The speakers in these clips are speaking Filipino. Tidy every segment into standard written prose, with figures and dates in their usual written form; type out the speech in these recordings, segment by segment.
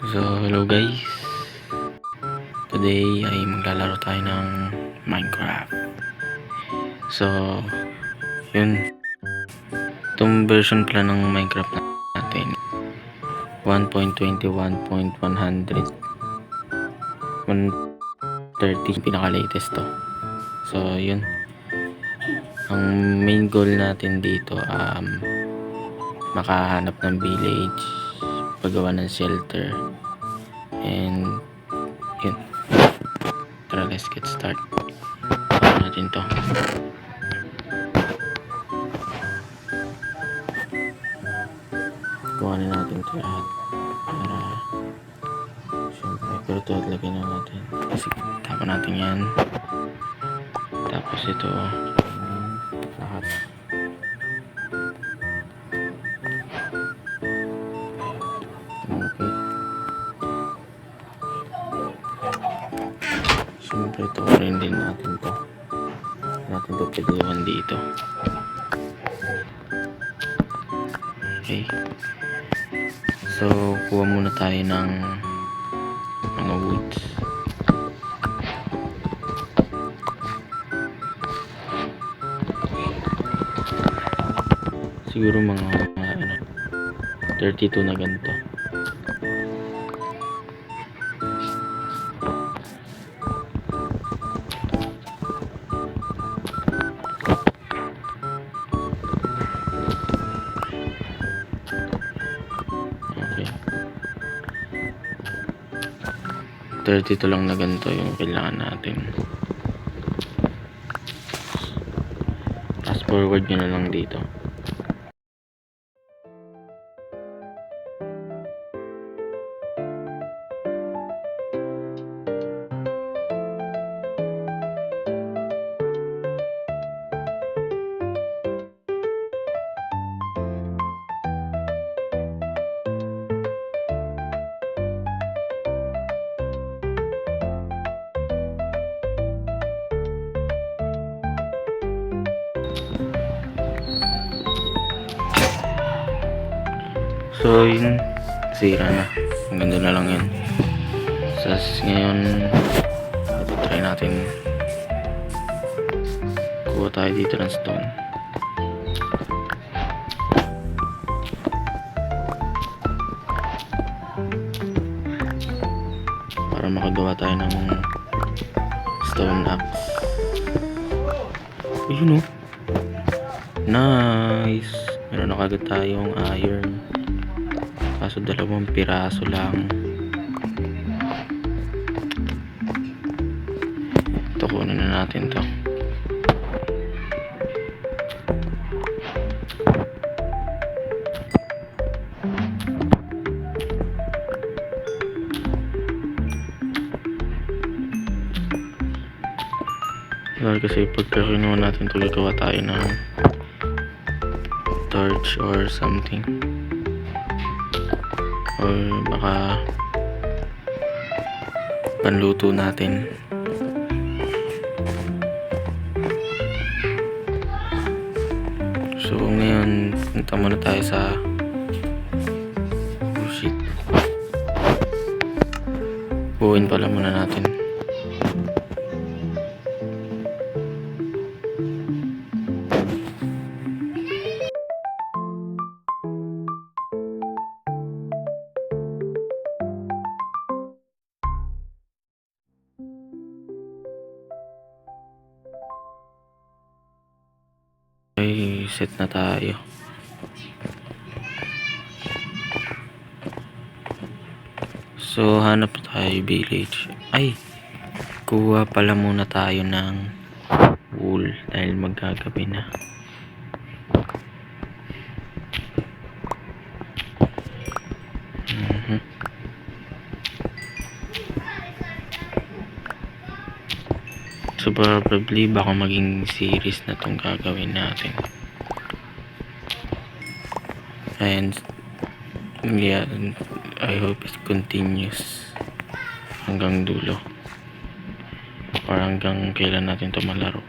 So, hello guys. Today ay maglalaro tayo ng Minecraft. So, yun. Itong version pala ng Minecraft natin 1.21.100 130 pinaka-latest to. So, yun. Ang main goal natin dito makahanap ng village, paggawa ng shelter, and yun. Tara, let's get start. Ano natin to? Kuhanin natin ito lahat para syempre, pero ito lagyan na natin kasi tapa natin yan, tapos ito lahat. Okay, syempre ito rin din natin to pagluhan dito. Okay, so kuha muna tayo ng mga woods. Siguro mga 32 na ganito. Okay, 32 lang na ganito yung kailangan natin. Fast forward nyo na lang dito. So yun, sira na. Ang ganda na lang yun. So ngayon, try natin. Kuha tayo dito ng stone. Para makagawa tayo ng stone axe. Ayun o. Nice. Meron na kagad tayong iron. Kaso 2 piraso lang. Ito, kunin na natin to. Kasi pagka kinuha natin ito, gagawa tayo ng torch or something, or baka panluto natin. So ngayon, punta muna tayo sa shit, buuin pala muna natin. Okay, set na tayo. So hanap tayo village. Ay, kuha pala muna tayo ng wool dahil magagabi na. So probably baka maging series na tong gagawin natin. And yeah, I hope it continues hanggang dulo, or hanggang kailan natin to malaro.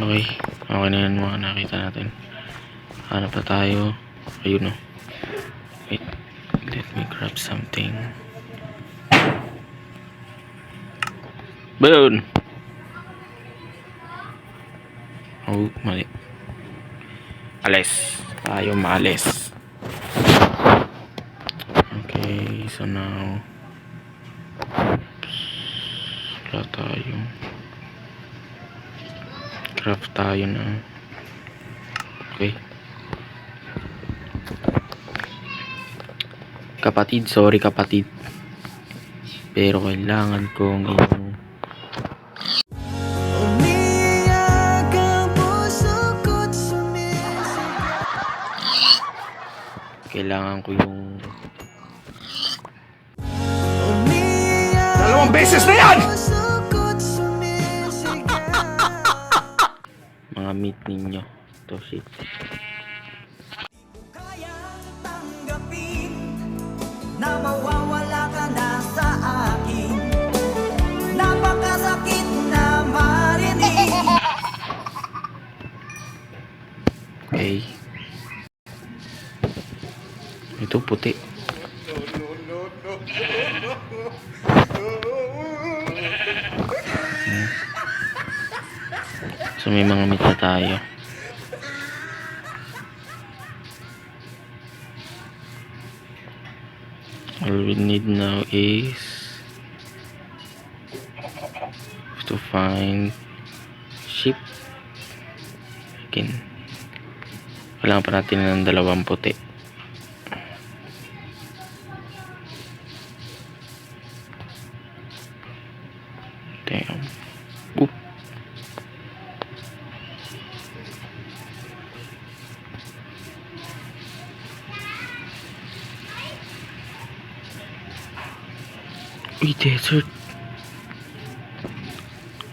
Okay. Okay na yan mga nakita natin. Hanap na tayo. Ayun o. Wait. Let me grab something. Boom! Oh, mali. Alis. Tayo maalis. Okay, so now wala tayo. Craft tayo na. Okay. Kapatid, sorry kapatid. Pero kailangan kong kailangan ko yung Dalawang beses na yan! mga meat ninyo. To shit. Na mawawala ka na sa akin. Napakasakit na marinig. Okay. Ito puti. So may mga meat na tayo. All we need now is to find sheep. Again. Kailangan pa natin ng dalawang puti. Damn. Oop. Uy, desert.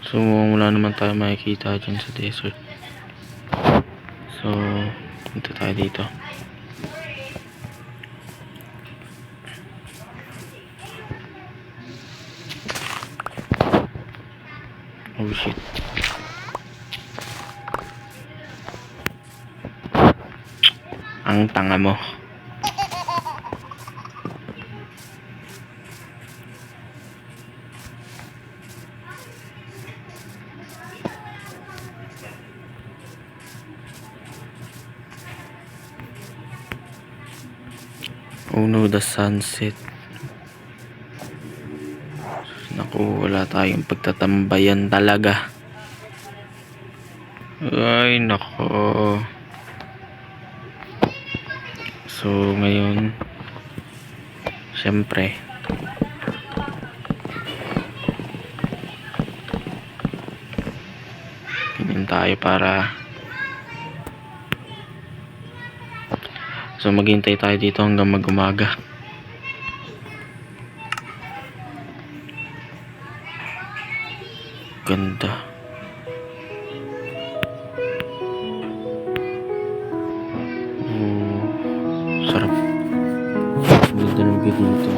So, wala naman tayo makikita dyan sa desert. So, punta tayo dito. Oh shit. Ang tanga mo. Oh no, the sunset. Naku, wala tayong pagtatambayan talaga. Ay, nako. So, ngayon, syempre, ganyan tayo para so maghintay tayo dito hanggang mag-umaga. Ganda. Oh, sarap. Ganda ng view dito.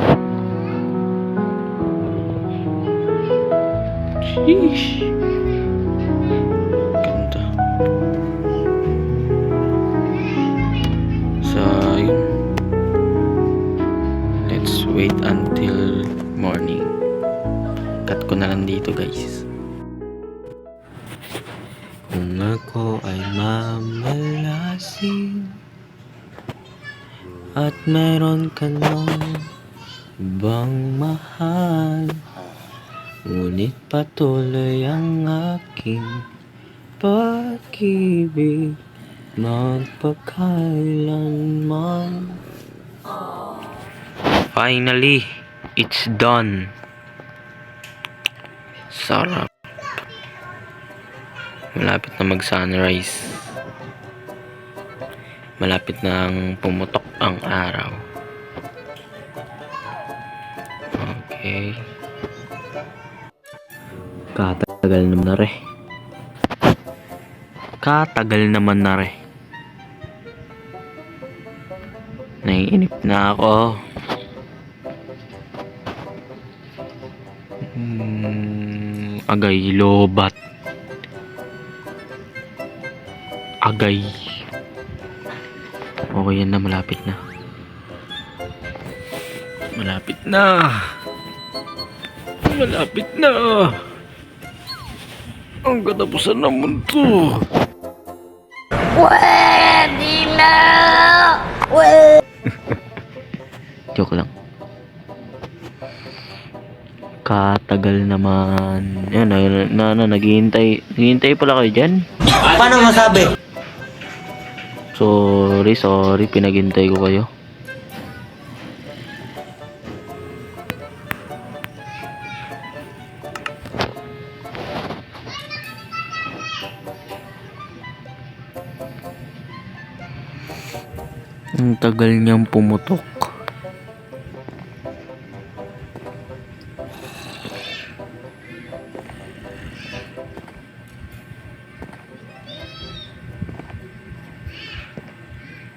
Sheesh. Ganda. So, yun. Let's wait until morning. Cut ko na lang dito, guys. Kung ako ay mamalasing at meron ka nang ibang mahal, ngunit patuloy ang aking pag-ibig magpakailanman. Finally, it's done. Sarap. Malapit na mag-sunrise. Malapit nang pumutok ang araw. Okay. Katagal naman na re. Katagal naman na re. Naiinip na ako. Agay lobat. bagay. Okay, yan na. Malapit na. Malapit na. Malapit na. Ang katapusan ng mundo. Pwede na! Joke lang. Katagal naman. Yan, naghihintay. Naghihintay pala kayo dyan. Paano masabi? Sorry. Pinaghintay ko kayo. Ang tagal niyang pumutok.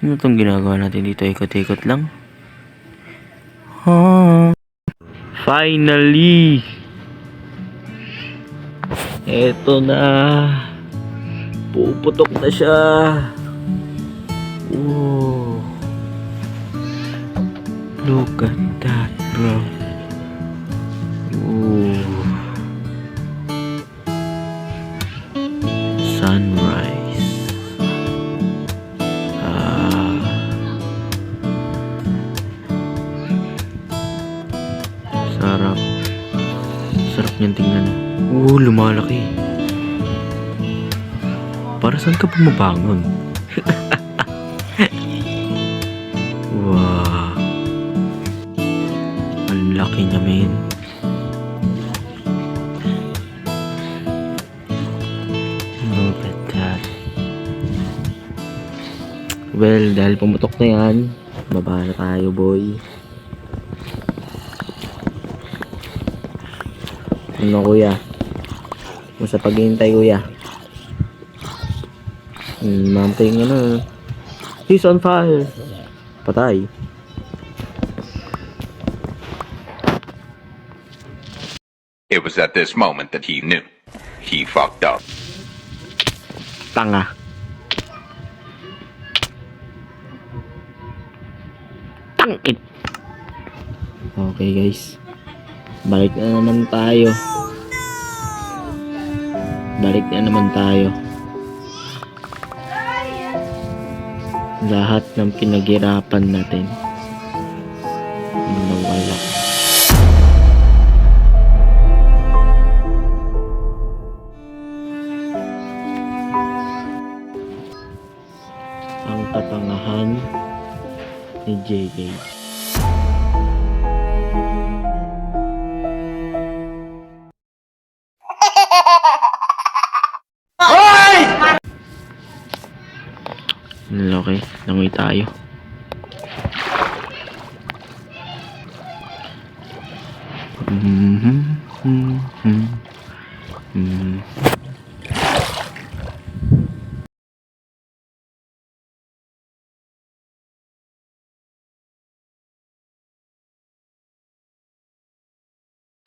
Ano itong ginagawa natin dito? Ikot-ikot lang. Finally! Eto na. Puputok na siya. Whoa. Look at that, bro. Ooh. Sunrise. Sarap. Sarap niyang tingnan. Lumalaki. Para saan ka bumabangon? Wow. Ang laki niya, men. Look at that. Well, dahil pumutok na yan, baba na tayo, boy. Ano, kuya? Kung sa paghihintay, kuya. Mamatay nga na. He's on fire. Patay. It was at this moment that he knew. He fucked up. Tanga. Tangit. Okay, guys. Balik na naman tayo. Lahat ng pinaghirapan natin nawala. Ang katangahan ni JK. Okay, langoy tayo.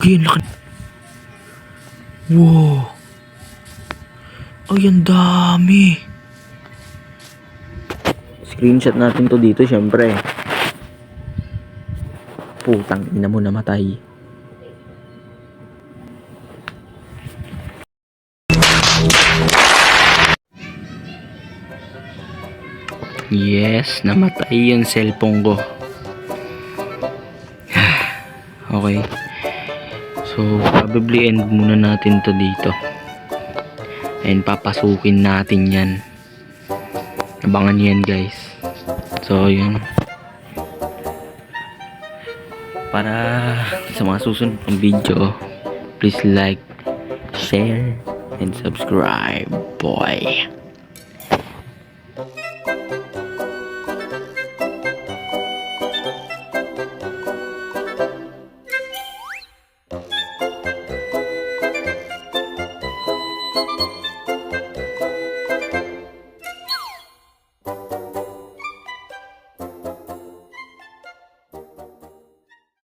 Okay, ang laki. Wow. Ay, ang dami. Screenshot natin to dito, syempre. Putang ina mo, namatay. Yes, namatay yung cellphone ko. Okay. So, probably end muna natin to dito. And papasukin natin yan. Abangan nyo yan, guys. So, yun. Para sa mga susunod ng video, please like, share, and subscribe, boy.